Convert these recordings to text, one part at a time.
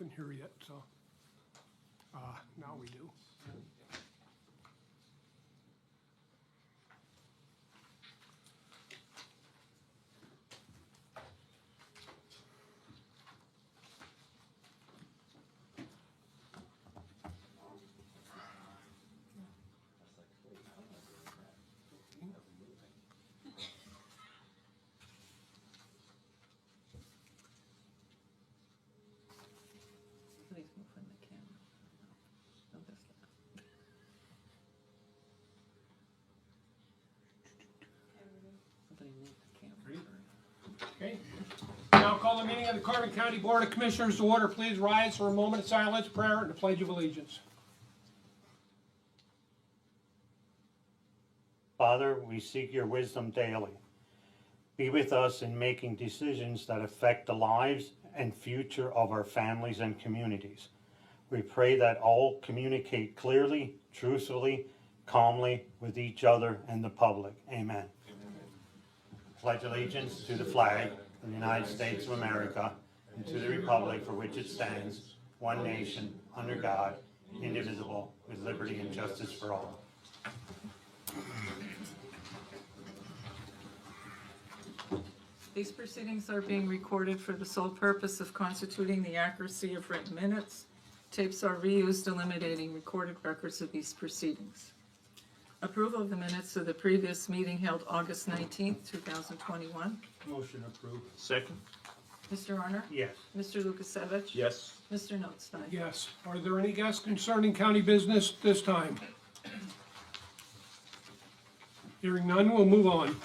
nothing here yet, so, now we do. Somebody's moving the camera. No, that's not. Somebody moved the camera. Okay. Now call the meeting of the Carbon County Board of Commissioners to order. Please rise for a moment of silence, prayer, and the Pledge of Allegiance. Father, we seek your wisdom daily. Be with us in making decisions that affect the lives and future of our families and communities. We pray that all communicate clearly, truthfully, calmly with each other and the public. Amen. Pledge allegiance to the flag of the United States of America and to the republic for which it stands, one nation, under God, indivisible, with liberty and justice for all. These proceedings are being recorded for the sole purpose of constituting the accuracy of written minutes. Tapes are reused, eliminating recorded records of these proceedings. Approval of the minutes of the previous meeting held August 19th, 2021. Motion approved. Second? Mr. Arner? Yes. Mr. Lukasevich? Yes. Mr. Notstein? Yes. Are there any guests concerning county business this time? Hearing none, we'll move on.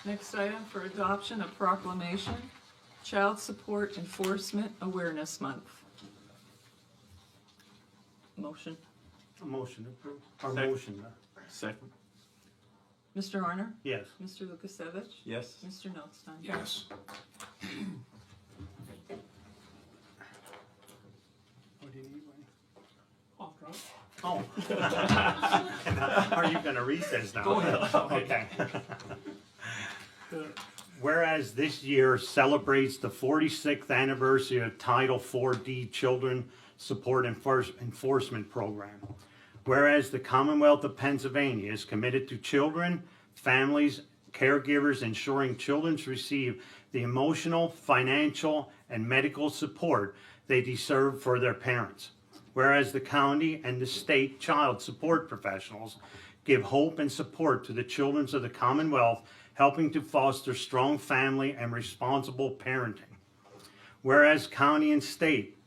Next item for adoption, a proclamation, Child Support Enforcement Awareness Month. Motion. Motion approved. Or Second. motion. Second? Mr. Arner? Yes. Mr. Lukasevich? Yes. Mr. Notstein? Yes. What do you need, Wayne? Off, Oh. Are you gonna read this now? Go ahead. Okay. Whereas this year celebrates the 46th anniversary of Title 4D Children Support Enforcement Program. Whereas the Commonwealth of Pennsylvania is committed to children, families, caregivers, ensuring children receive the emotional, financial, and medical support they deserve for their parents. Whereas the county and the state child support professionals give hope and support to the children of the Commonwealth, helping to foster strong family and responsible parenting. Whereas county and state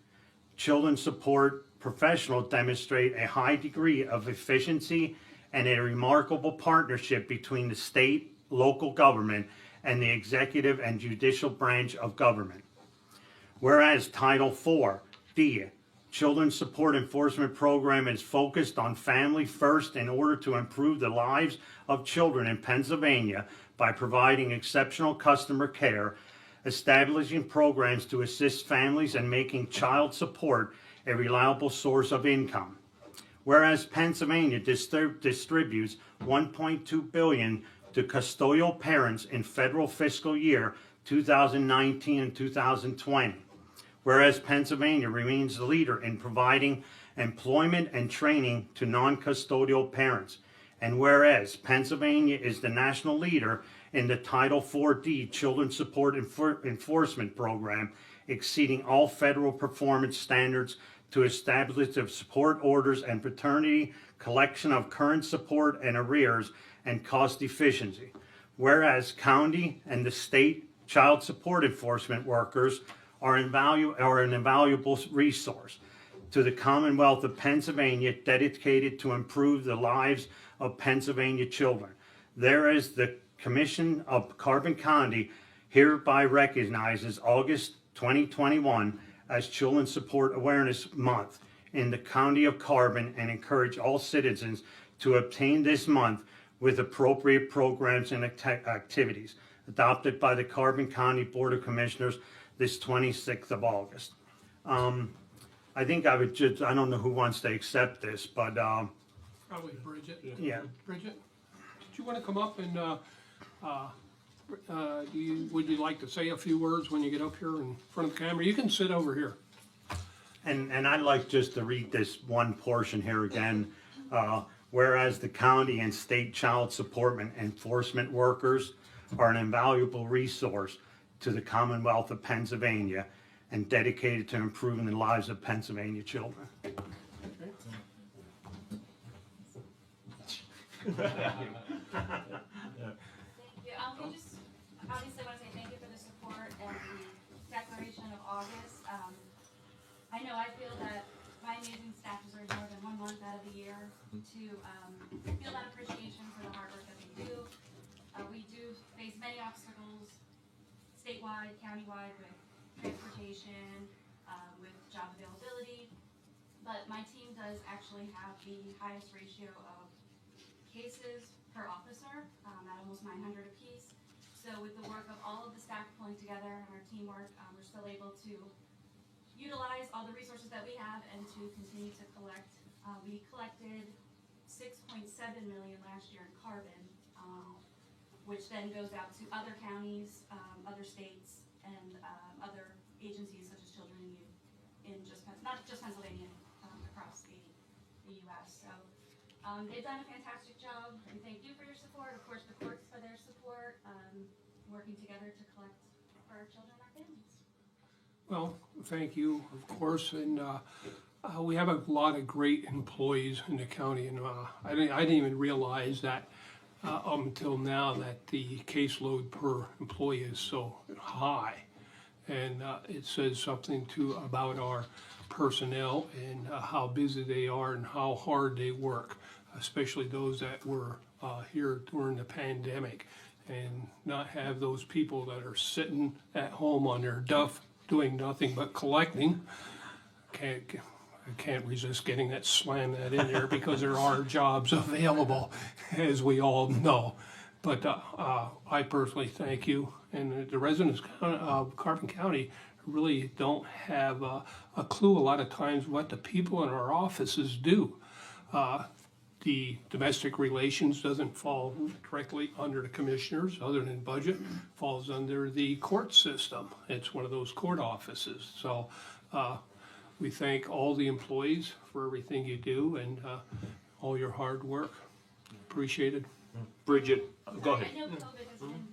children support professionals demonstrate a high degree of efficiency and a remarkable partnership between the state, local government, and the executive and judicial branch of government. Whereas Title 4D Children's Support Enforcement Program is focused on family first in order to improve the lives of children in Pennsylvania by providing exceptional customer care, establishing programs to assist families, and making child support a reliable source of income. Whereas Pennsylvania distributes $1.2 billion to custodial parents in federal fiscal year 2019 and 2020. Whereas Pennsylvania remains the leader in providing employment and training to non-custodial parents. And whereas Pennsylvania is the national leader in the Title 4D Children's Support Enforcement Program, exceeding all federal performance standards to establish the support orders and paternity, collection of current support and arrears, and cost efficiency. Whereas county and the state child support enforcement workers are an invaluable resource to the Commonwealth of Pennsylvania, dedicated to improve the lives of Pennsylvania children. Thereas the Commission of Carbon County hereby recognizes August 2021 as Children's Support Awareness Month in the County of Carbon, and encourage all citizens to obtain this month with appropriate programs and activities adopted by the Carbon County Board of Commissioners this 26th of August. I think I would just, I don't know who wants to accept this, but Probably Bridget. yeah. Bridget, did you want to come up and, would you like to say a few words when you get up here in front of the camera? You can sit over here. And I'd like just to read this one portion here again. Whereas the county and state child support and enforcement workers are an invaluable resource to the Commonwealth of Pennsylvania and dedicated to improving the lives of Pennsylvania children. Thank you. We just obviously want to say thank you for the support and the declaration of August. I know I feel that my amazing staff deserve more than 1 month out of the year to feel that appreciation for the hard work that they do. We do face many obstacles statewide, countywide, with transportation, with job availability, but my team does actually have the highest ratio of cases per officer, at almost 900 apiece. So with the work of all of the staff pulling together and our teamwork, we're still able to utilize all the resources that we have and to continue to collect. We collected 6.7 million last year in carbon, which then goes out to other counties, other states, and other agencies such as Children and Youth in not just Pennsylvania, across the U.S. So they've done a fantastic job, and thank you for your support. Of course, the courts for their support, working together to collect for our children and our families. Well, thank you, of course, and we have a lot of great employees in the county, and I didn't even realize that up until now that the caseload per employee is so high, and it says something about our personnel and how busy they are and how hard they work, especially those that were here during the pandemic, and not have those people that are sitting at home on their duff doing nothing but collecting. I can't resist getting that, slam that in there, because there are jobs available, as we all know. But I personally thank you, and the residents of Carbon County really don't have a clue a lot of times what the people in our offices do. The domestic relations doesn't fall directly under the commissioners, other than budget, falls under the court system. It's one of those court offices. So we thank all the employees for everything you do and all your hard work. Appreciated. Bridget, go ahead. I know COVID has been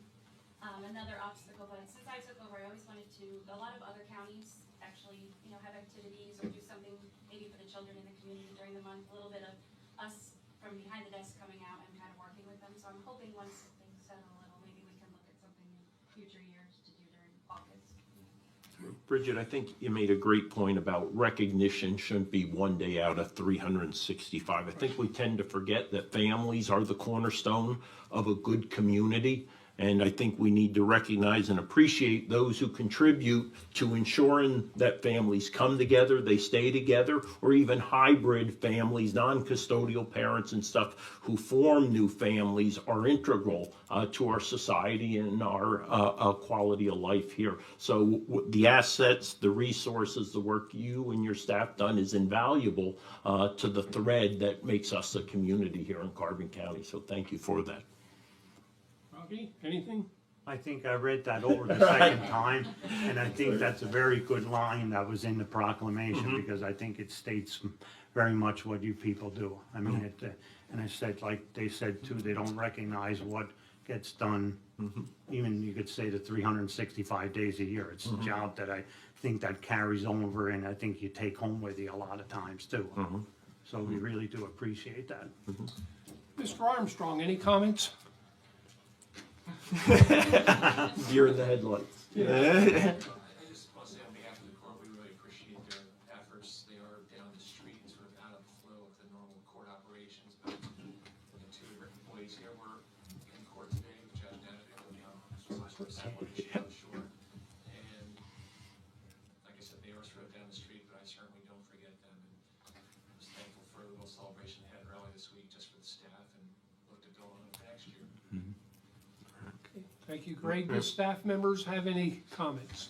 another obstacle, but since I took over, I always wanted to, a lot of other counties actually, have activities or do something maybe for the children in the community during the month, a little bit of us from behind the desk coming out and kind of working with them. So I'm hoping once things settle a little, maybe we can look at something in future years to do during August. Bridget, I think you made a great point about recognition shouldn't be 1 day out of 365. I think we tend to forget that families are the cornerstone of a good community. And I think we need to recognize and appreciate those who contribute to ensuring that families come together, they stay together, or even hybrid families, non-custodial parents and stuff who form new families are integral to our society and our quality of life here. So the assets, the resources, the work you and your staff done is invaluable to the thread that makes us a community here in Carbon County. So thank you for that. Anything? I think I read that over the second time, and I think that's a very good line that was in the proclamation, because I think it states very much what you people do. I mean, and I said, like they said too, they don't recognize what gets done. Even you could say the 365 days a year. It's a job that I think that carries over, and I think you take home with you a lot of times too. So we really do appreciate that. Mr. Armstrong, any comments? Deer in the headlights. I just want to say on behalf of the court, we really appreciate their efforts. They are down the street, sort of out of the flow of the normal court operations. But the two employees here were in court today with Judge Bennett, so I sort of wanted to show short. And like I said, they are sort of down the street, but I certainly don't forget them. And I was thankful for the little celebration they had earlier this week just for the staff, and look to build on it for next year. Thank you, Greg. Does staff members have any comments?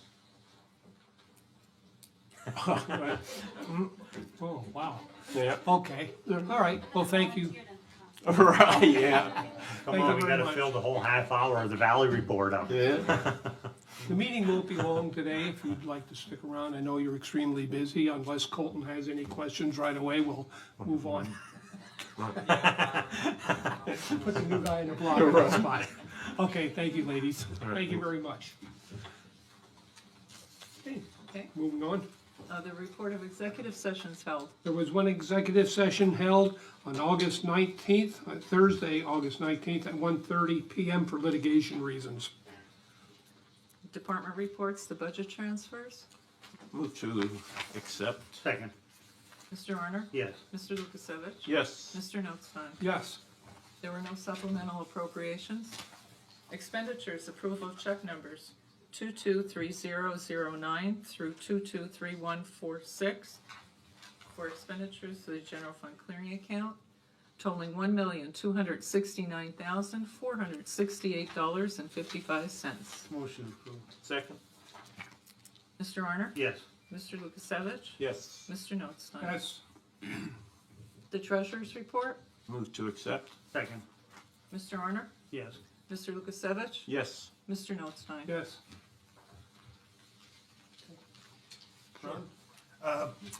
Oh, wow. Yeah. Okay, all right, well, thank you. Right, yeah. Come Thank on, you we very gotta much. fill the whole half hour of the Valley Report up. Yeah. The meeting won't be long today. If you'd like to stick around, I know you're extremely busy. Unless Colton has any questions right away, we'll move on. Put the new guy in the block on the spot. Okay, thank you, ladies. Thank you very much. Okay, Okay, moving on. the report of executive sessions held. There was one executive session held on August 19th, Thursday, August 19th at 1:30 PM for litigation reasons. Department reports, the budget transfers. Move to accept. Second. Mr. Arner? Yes. Mr. Lukasevich? Yes. Mr. Notstein? Yes. There were no supplemental appropriations. Expenditures, approval of check numbers 223009 through 223146 for expenditures to the general fund clearing account totaling $1,269,468.55. Motion approved. Second. Mr. Arner? Yes. Mr. Lukasevich? Yes. Mr. Notstein? Yes. The treasurer's report. Move to accept. Second. Mr. Arner? Yes. Mr. Lukasevich? Yes. Mr. Notstein? Yes. Ron?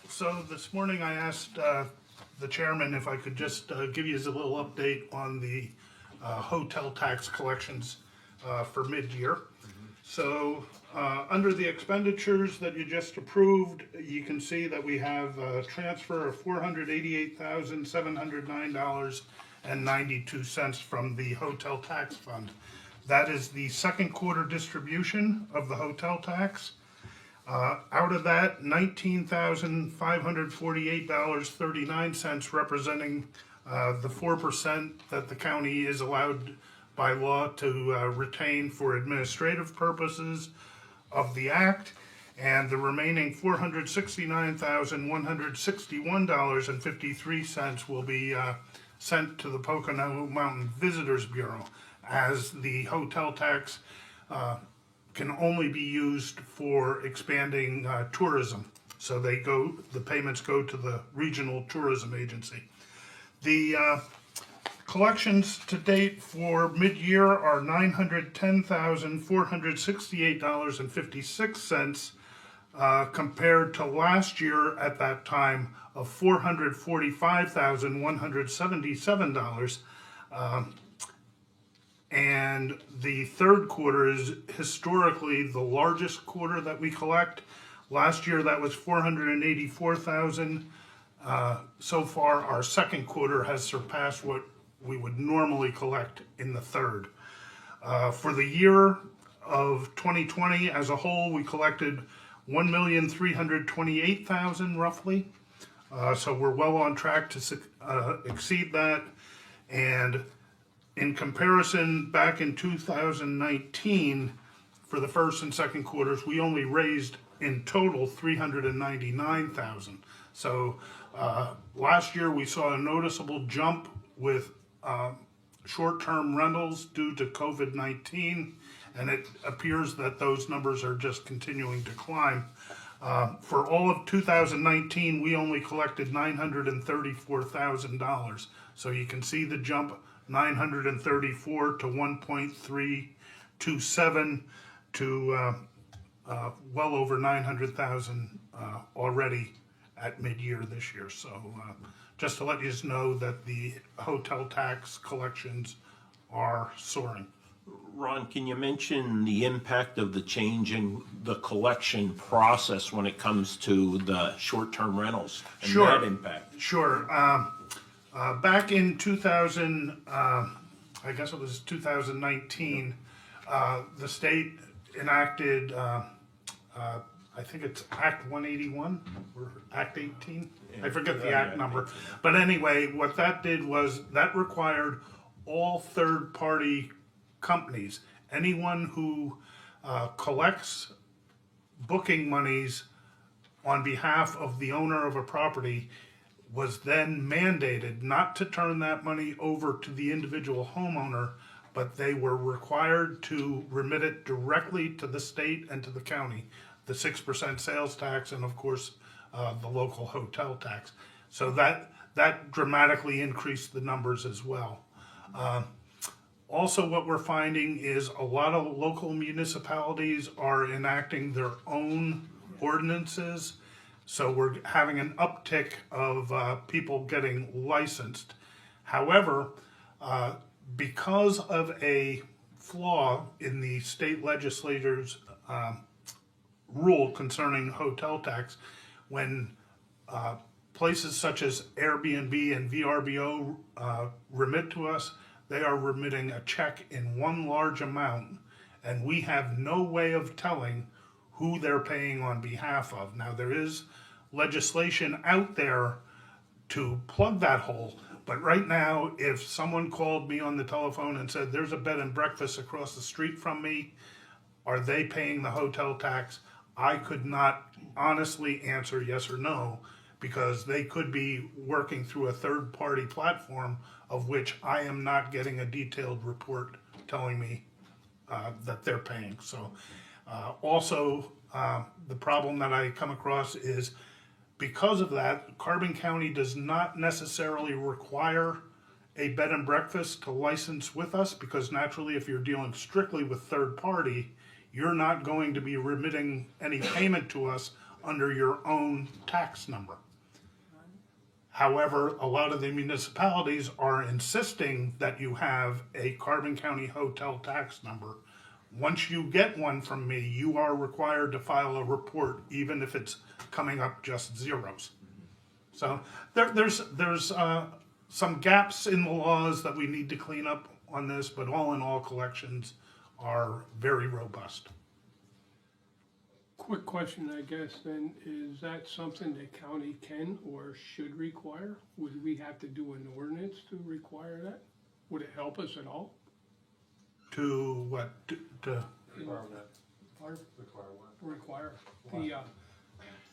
So this morning I asked the chairman if I could just give you a little update on the hotel tax collections for mid-year. So under the expenditures that you just approved, you can see that we have a transfer of $488,709.92 from the hotel tax fund. That is the second quarter distribution of the hotel tax. Out of that, $19,548.39 representing the 4% that the county is allowed by law to retain for administrative purposes of the act, and the remaining $469,161.53 will be sent to the Pocono Mountain Visitors Bureau, as the hotel tax can only be used for expanding tourism. So the payments go to the regional tourism agency. The collections to date for mid-year are $910,468.56 compared to last year at that time of $445,177. And the third quarter is historically the largest quarter that we collect. Last year that was $484,000. So far, our second quarter has surpassed what we would normally collect in the third. For the year of 2020 as a whole, we collected $1,328,000 roughly. So we're well on track to exceed that. And in comparison, back in 2019, for the first and second quarters, we only raised in total $399,000. So last year we saw a noticeable jump with short-term rentals due to COVID-19, and it appears that those numbers are just continuing to climb. For all of 2019, we only collected $934,000. So you can see the jump, 934 to 1.327 to well over 900,000 already at mid-year this year. So just to let you know that the hotel tax collections are soaring. Ron, can you mention the impact of the change in the collection process when it comes to the short-term rentals and Sure. that impact? Sure. Back in 2000, I guess it was 2019, the state enacted, I think it's Act 181 or Act 18. I forget the act number. But anyway, what that did was that required all third-party companies, anyone who collects booking monies on behalf of the owner of a property, was then mandated not to turn that money over to the individual homeowner, but they were required to remit it directly to the state and to the county, the 6% sales tax and of course the local hotel tax. So that dramatically increased the numbers as well. Also, what we're finding is a lot of local municipalities are enacting their own ordinances. So we're having an uptick of people getting licensed. However, because of a flaw in the state legislature's rule concerning hotel tax, when places such as Airbnb and VRBO remit to us, they are remitting a check in one large amount, and we have no way of telling who they're paying on behalf of. Now, there is legislation out there to plug that hole, but right now, if someone called me on the telephone and said, there's a bed and breakfast across the street from me, are they paying the hotel tax? I could not honestly answer yes or no, because they could be working through a third-party platform of which I am not getting a detailed report telling me that they're paying. So also, the problem that I come across is because of that, Carbon County does not necessarily require a bed and breakfast to license with us, because naturally, if you're dealing strictly with third party, you're not going to be remitting any payment to us under your own tax number. However, a lot of the municipalities are insisting that you have a Carbon County hotel tax number. Once you get one from me, you are required to file a report, even if it's coming up just zeros. So there's some gaps in the laws that we need to clean up on this, but all in all, collections are very robust. Quick question, I guess, then, is that something the county can or should require? Would we have to do an ordinance to require that? Would it help us at all? To what? Require the,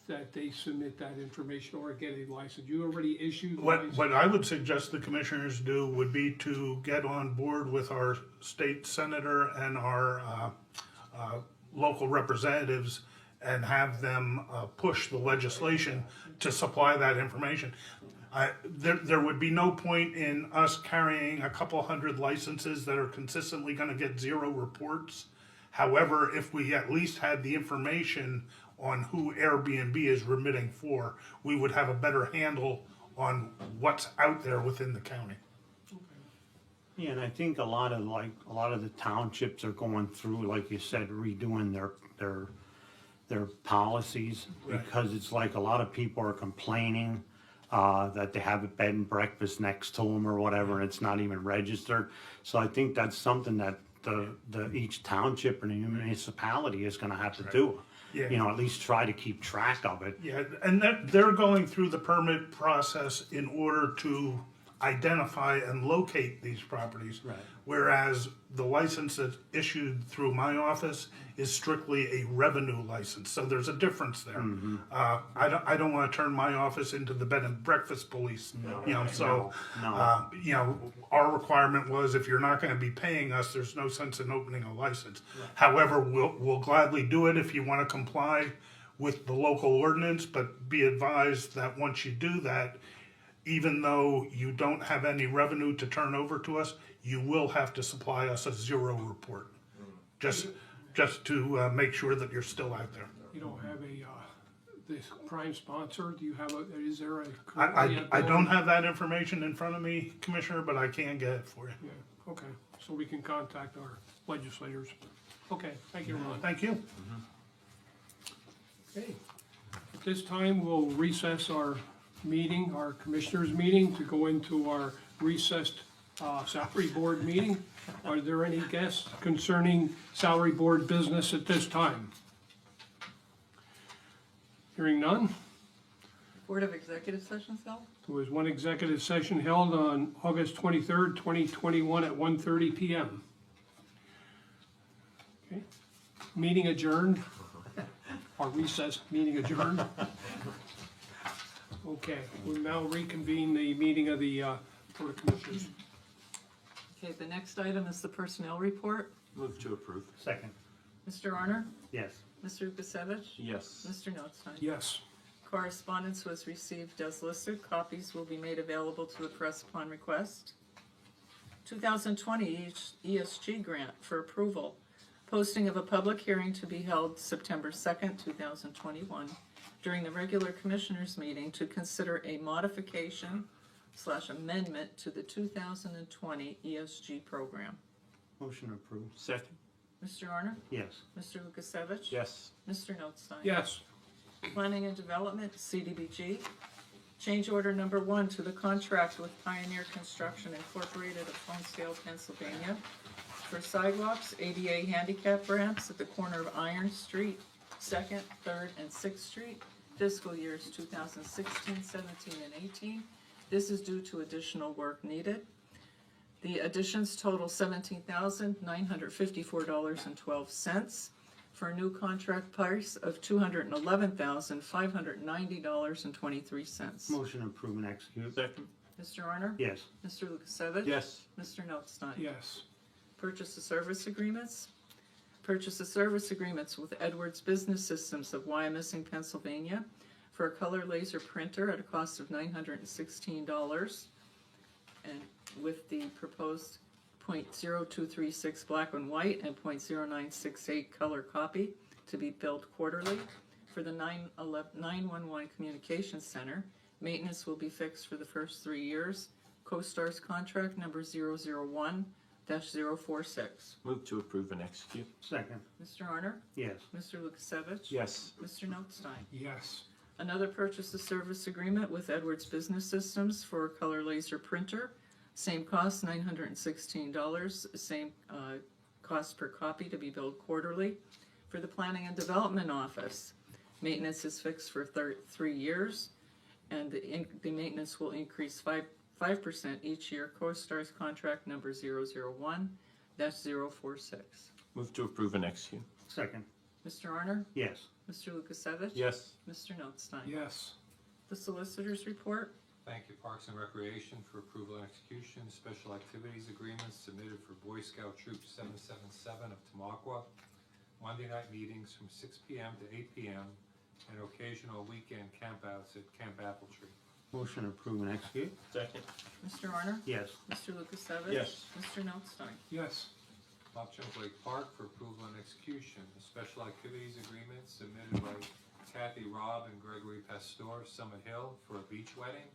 that they submit that information or get a license. You already issued the license? What I would suggest the commissioners do would be to get on board with our state senator and our local representatives and have them push the legislation to supply that information. There would be no point in us carrying a couple hundred licenses that are consistently going to get zero reports. However, if we at least had the information on who Airbnb is remitting for, we would have a better handle on what's out there within the county. Yeah, and I think a lot of the townships are going through, like you said, redoing their policies, because it's like a lot of people are complaining that they have a bed and breakfast next to them or whatever, and it's not even registered. So I think that's something that each township and municipality is going to have to do. Yeah. You know, at least try to keep track of it. Yeah, and they're going through the permit process in order to identify and locate these properties. Right. Whereas the license that's issued through my office is strictly a revenue license, so there's a difference there. Mm-hmm. I don't want to turn my office into the bed and breakfast police. You know, so No. you know, our requirement was if you're not going to be paying us, there's no sense in opening a license. However, we'll gladly do it if you want to comply with the local ordinance, but be advised that once you do that, even though you don't have any revenue to turn over to us, you will have to supply us a zero report. Just to make sure that you're still out there. You don't have this prime sponsor, do you have is there a? I don't have that information in front of me, Commissioner, but I can get it for you. Yeah, okay, so we can contact our legislators. Okay, thank you, Ron. Thank you. Okay, at this time, we'll recess our meeting, our commissioners' meeting, to go into our recessed salary board meeting. Are there any guests concerning salary board business at this time? Hearing none, Board of Executive Sessions held? there was one executive session held on August 23rd, 2021 at 1:30 PM. Okay, meeting adjourned, or recess, meeting adjourned. Okay, we'll now reconvene the meeting of the Board of Commissioners. Okay, the next item is the personnel report. Move to approve. Second. Mr. Arner? Yes. Mr. Lukasevich? Yes. Mr. Notstein? Yes. Correspondence was received as listed. Copies will be made available to the press upon request. 2020 ESG grant for approval. Posting of a public hearing to be held September 2nd, 2021, during the regular commissioners meeting to consider a modification/amendment to the 2020 ESG program. Motion approved. Second. Mr. Honor? Yes. Mr. Lukasevich? Yes. Mr. Notstein? Yes. Planning and Development, CDBG. Change order number 1 to the contract with Pioneer Construction Incorporated of Honesdale, Pennsylvania for sidewalks, ADA handicap ramps at the corner of Iron Street, 2nd, 3rd, and 6th Street, fiscal years 2016, 17, and 18. This is due to additional work needed. The additions total $17,954.12 for a new contract price of $211,590.23. Motion approved and execute. Second. Mr. Honor? Yes. Mr. Lukasevich? Yes. Mr. Notstein? Yes. Purchase of service agreements. Purchase of service agreements with Edwards Business Systems of Wyomissing, Pennsylvania for a color laser printer at a cost of $916, and with the proposed .0236 black and white and .0968 color copy to be billed quarterly for the 911 Communications Center. Maintenance will be fixed for the first 3 years. CoStar's contract number 001-046. Move to approve and execute. Second. Mr. Honor? Yes. Mr. Lukasevich? Yes. Mr. Notstein? Yes. Another purchase of service agreement with Edwards Business Systems for a color laser printer. Same cost, $916. Same cost per copy to be billed quarterly. For the Planning and Development Office, maintenance is fixed for 3 years, and the maintenance will increase 5% each year. CoStar's contract number 001-046. Move to approve and execute. Second. Mr. Honor? Yes. Mr. Lukasevich? Yes. Mr. Notstein? Yes. The Solicitor's Report. Thank you, Parks and Recreation, for approval and execution. Special activities agreements submitted for Boy Scout Troop 777 of Tamaqua. Monday night meetings from 6 p.m. to 8 p.m. and occasional weekend campouts at Camp Apple Tree. Motion approved and execute. Second. Mr. Honor? Yes. Mr. Lukasevich? Yes. Mr. Notstein? Yes. Lake Park for approval and execution. A special activities agreement submitted by Kathy Robb and Gregory Pastor, Summit Hill, for a beach wedding,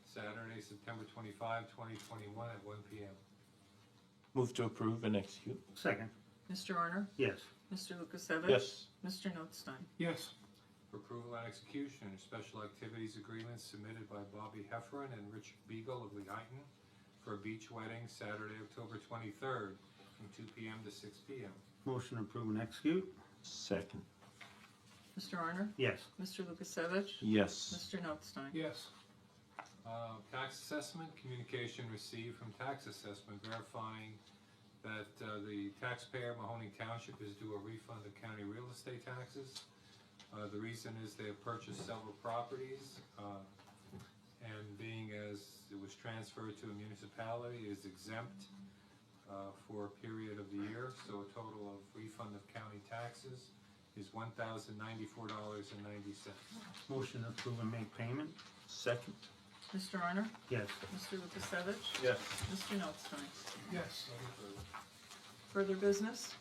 Saturday, September 25, 2021 at 1 p.m. Move to approve and execute. Second. Mr. Honor? Yes. Mr. Lukasevich? Yes. Mr. Notstein? Yes. For approval and execution, a special activities agreement submitted by Bobby Hefferon and Richard Beagle of Lehighton for a beach wedding, Saturday, October 23rd, from 2 p.m. to 6 p.m. Motion approved and execute. Second. Mr. Honor? Yes. Mr. Lukasevich? Yes. Mr. Notstein? Yes. Tax assessment, communication received from tax assessment verifying that the taxpayer, Mahoning Township, is due a refund of county real estate taxes. The reason is they have purchased several properties, and being as it was transferred to a municipality, is exempt for a period of the year. So a total of refund of county taxes is $1,094.90. Motion approved and make payment. Second. Mr. Honor? Yes. Mr. Lukasevich? Yes. Mr. Notstein? Yes. Further business?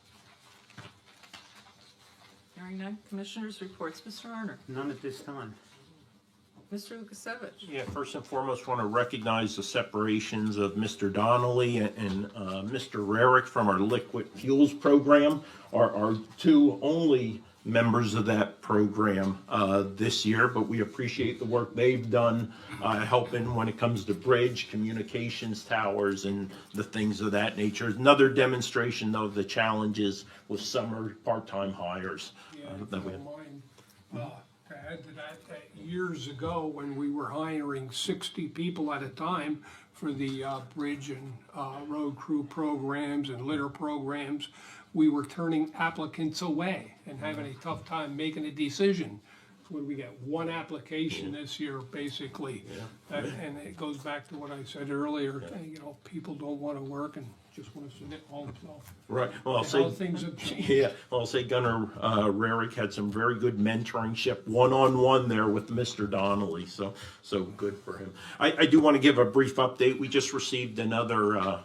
Hearing none. Commissioners' reports. Mr. Honor? None at this time. Mr. Lukasevich? Yeah, first and foremost, want to recognize the separations of Mr. Donnelly and Mr. Rarick from our liquid fuels program, our two only members of that program this year, but we appreciate the work they've done helping when it comes to bridge, communications towers, and the things of that nature. Another demonstration, though, of the challenges with summer part-time hires. Yeah, that if we you have. don't mind, to add to that years ago, when we were hiring 60 people at a time for the bridge and road crew programs and litter programs, we were turning applicants away and having a tough time making a decision. When we get one application this year, basically, and it goes back to what I said earlier. You know, people don't want to work and just want to sit at home. So Right. Well, I'll how say. things have changed. Yeah, well, I'll say Gunnar Rarick had some very good mentoringship one-on-one there with Mr. Donnelly, so good for him. I do want to give a brief update. We just received another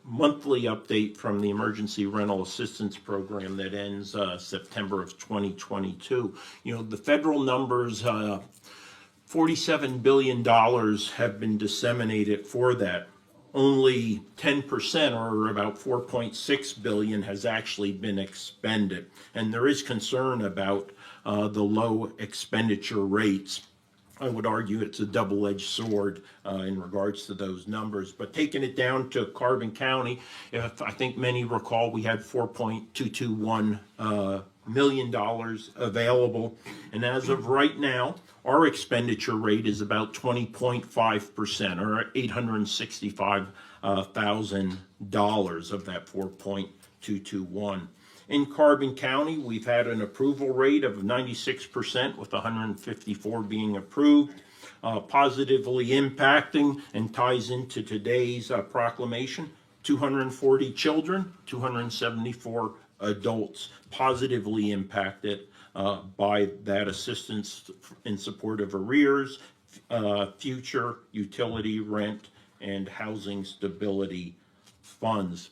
monthly update from the Emergency Rental Assistance Program that ends September of 2022. You know, the federal numbers, $47 billion have been disseminated for that. Only 10%, or about 4.6 billion, has actually been expended. And there is concern about the low expenditure rates. I would argue it's a double-edged sword in regards to those numbers. But taking it down to Carbon County, if I think many recall, we had $4.221 million available. And as of right now, our expenditure rate is about 20.5%, or $865,000 of that 4.221. In Carbon County, we've had an approval rate of 96%, with 154 being approved. Positively impacting, and ties into today's proclamation, 240 children, 274 adults positively impacted by that assistance in support of arrears, future utility, rent, and housing stability funds.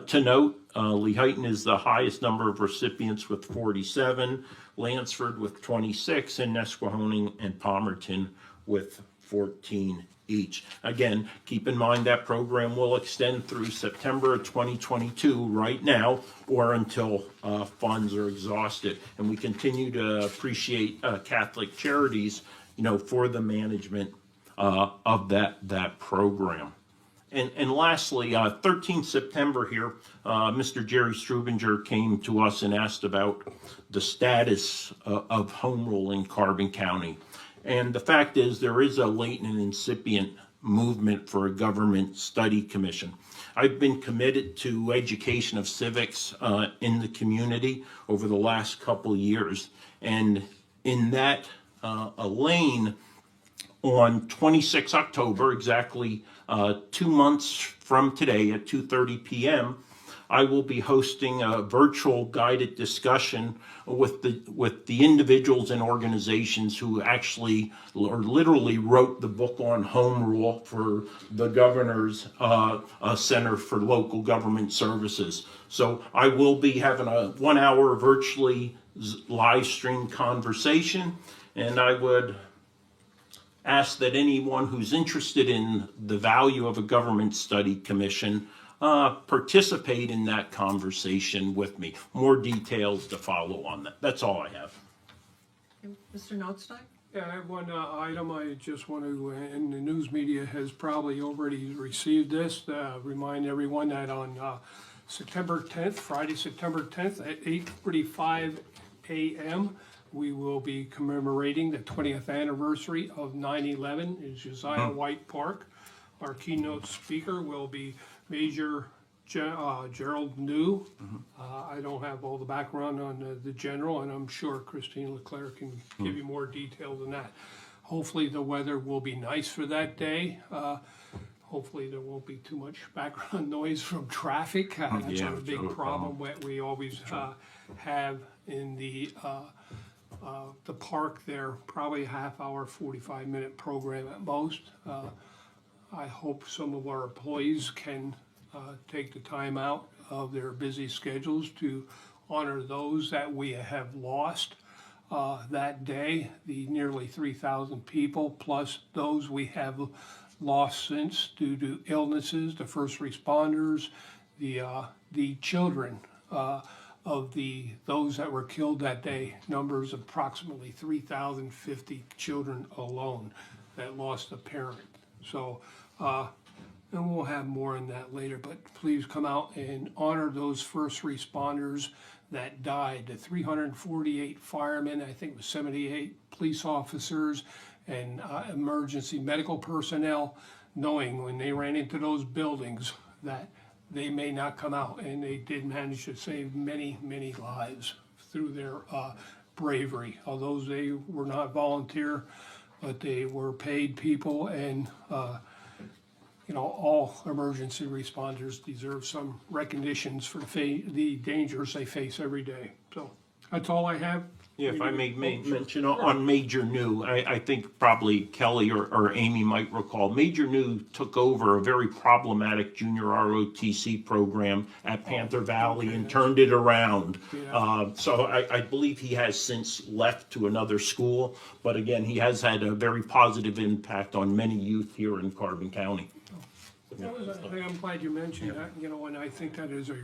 To note, Lehighton is the highest number of recipients with 47, Lansford with 26, and Nesquehoning and Palmerton with 14 each. Again, keep in mind that program will extend through September of 2022 right now, or until funds are exhausted. And we continue to appreciate Catholic Charities, you know, for the management of that program. And lastly, 13 September here, Mr. Jerry Strubinger came to us and asked about the status of home rule in Carbon County. And the fact is, there is a latent and incipient movement for a government study commission. I've been committed to education of civics in the community over the last couple of years. And in that lane, on 26 October, exactly 2 months from today at 2:30 p.m., I will be hosting a virtual guided discussion with the individuals and organizations who actually or literally wrote the book on home rule for the governor's Center for Local Government Services. So I will be having a 1 hour virtually live stream conversation, and I would ask that anyone who's interested in the value of a government study commission participate in that conversation with me. More details to follow on that. That's all I have. Mr. Notstein? Yeah, I have one item I just want to, and the news media has probably already received this, remind everyone that on September 10th, Friday, September 10th at 8:45 a.m., we will be commemorating the 20th anniversary of 9/11 in Josiah White Park. Our keynote speaker will be Major Gerald New. I don't have all the background on the general, and I'm sure Christine Leclerc can give you more detail than that. Hopefully the weather will be nice for that day. Hopefully there won't be too much background noise from traffic. That's a big problem that we always have in the park there. Probably a half hour, 45-minute program at most. I hope some of our employees can take the time out of their busy schedules to honor those that we have lost that day, the nearly 3,000 people, plus those we have lost since due to illnesses, the first responders, the children of those that were killed that day. Numbers approximately 3,050 children alone that lost a parent. So, and we'll have more on that later, but please come out and honor those first responders that died. The 348 firemen, I think it was 78 police officers and emergency medical personnel, knowing when they ran into those buildings that they may not come out, and they did manage to save many, many lives through their bravery. Although they were not volunteer, but they were paid people, and all emergency responders deserve some recognitions for the dangers they face every day. So that's all I have. Yeah, if I may mention on Major New, I think probably Kelly or Amy might recall, Major New took over a very problematic junior ROTC program at Panther Valley and turned it around. So I believe he has since left to another school, but again, he has had a very positive impact on many youth here in Carbon County. I'm glad you mentioned that, you know, and I think that is a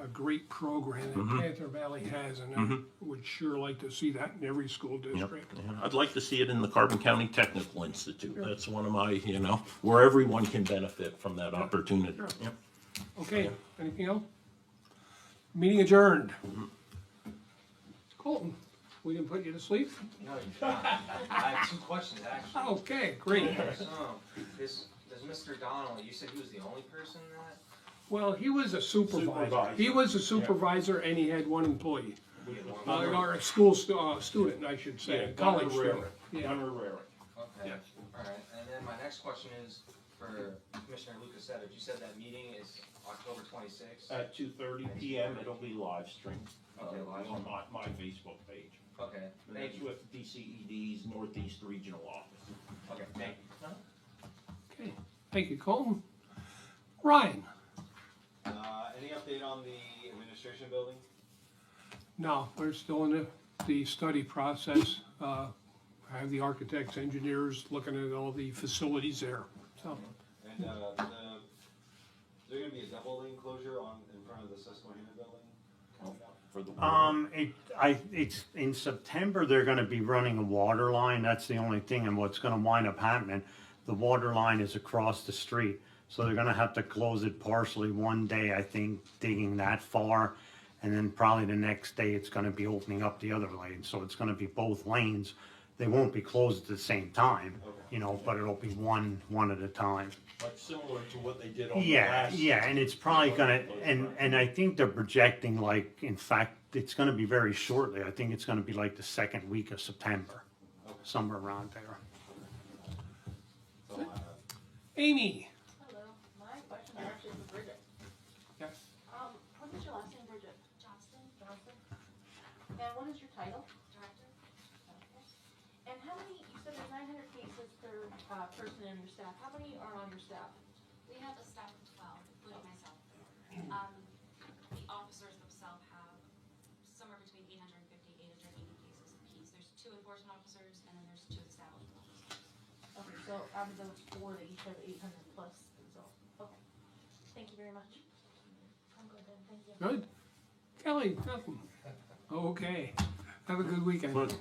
great program that Panther Valley has, and I would sure like to see that in every school district. Yeah, I'd like to see it in the Carbon County Technical Institute. That's one of my, where everyone can benefit from that opportunity. Sure. Yep. Okay, anything else? Meeting adjourned. Colton, we didn't put you to sleep? No, I have two questions actually. Okay, great. This Mr. Donnelly, you said he was the only person that? Well, he was a supervisor. He was a supervisor and he had one employee. Or a school student, I should say, college student. Yeah. Gunner Rarick. Okay. Yes. All right. And then my next question is for Commissioner Lukasevich. You said that meeting is October 26th? At 2:30 p.m. it'll be live streamed. Okay, live On my Facebook page. Okay. And Thank that's you. with DCED's Northeast Regional Office. Okay, thank you. Okay, thank you, Colton. Ryan? Any update on the administration building? No, we're still in the study process. I have the architects, engineers looking at all the facilities there, so. And is there going to be a double lane closure in front of the Susquehanna building? For the It's in September, they're gonna be running a water line, that's the only thing, and what's gonna wind up happening, the water line is across the street, so they're gonna have to close it partially one day, I think, digging that far, and then probably the next day, it's gonna be opening up the other lane, so it's gonna be both lanes. They won't be closed at the same time, but it'll be one at a time. like similar to what they did on the Yeah, last. yeah, and it's probably gonna, and I think they're projecting like, in fact, it's gonna be very shortly. I think it's gonna be like the second week of September, somewhere around there. Amy? Hello, my question is actually for Bridget. Yes. What is your last name, Bridget? Johnston, Johnson? And what is your title? director, Okay. And how many, you said there's 900 cases per person in your staff. How many are on your staff? we have a staff of 12, including myself. The officers themselves have somewhere between 850, 880 cases apiece. There's 2 enforcement officers and then there's 2 establishment officers. Okay, so out of those 4, they each have 800 plus, so, okay. Thank you very much. I'm good then, thank you. Good. Kelly, nothing. Okay. Have a good weekend. But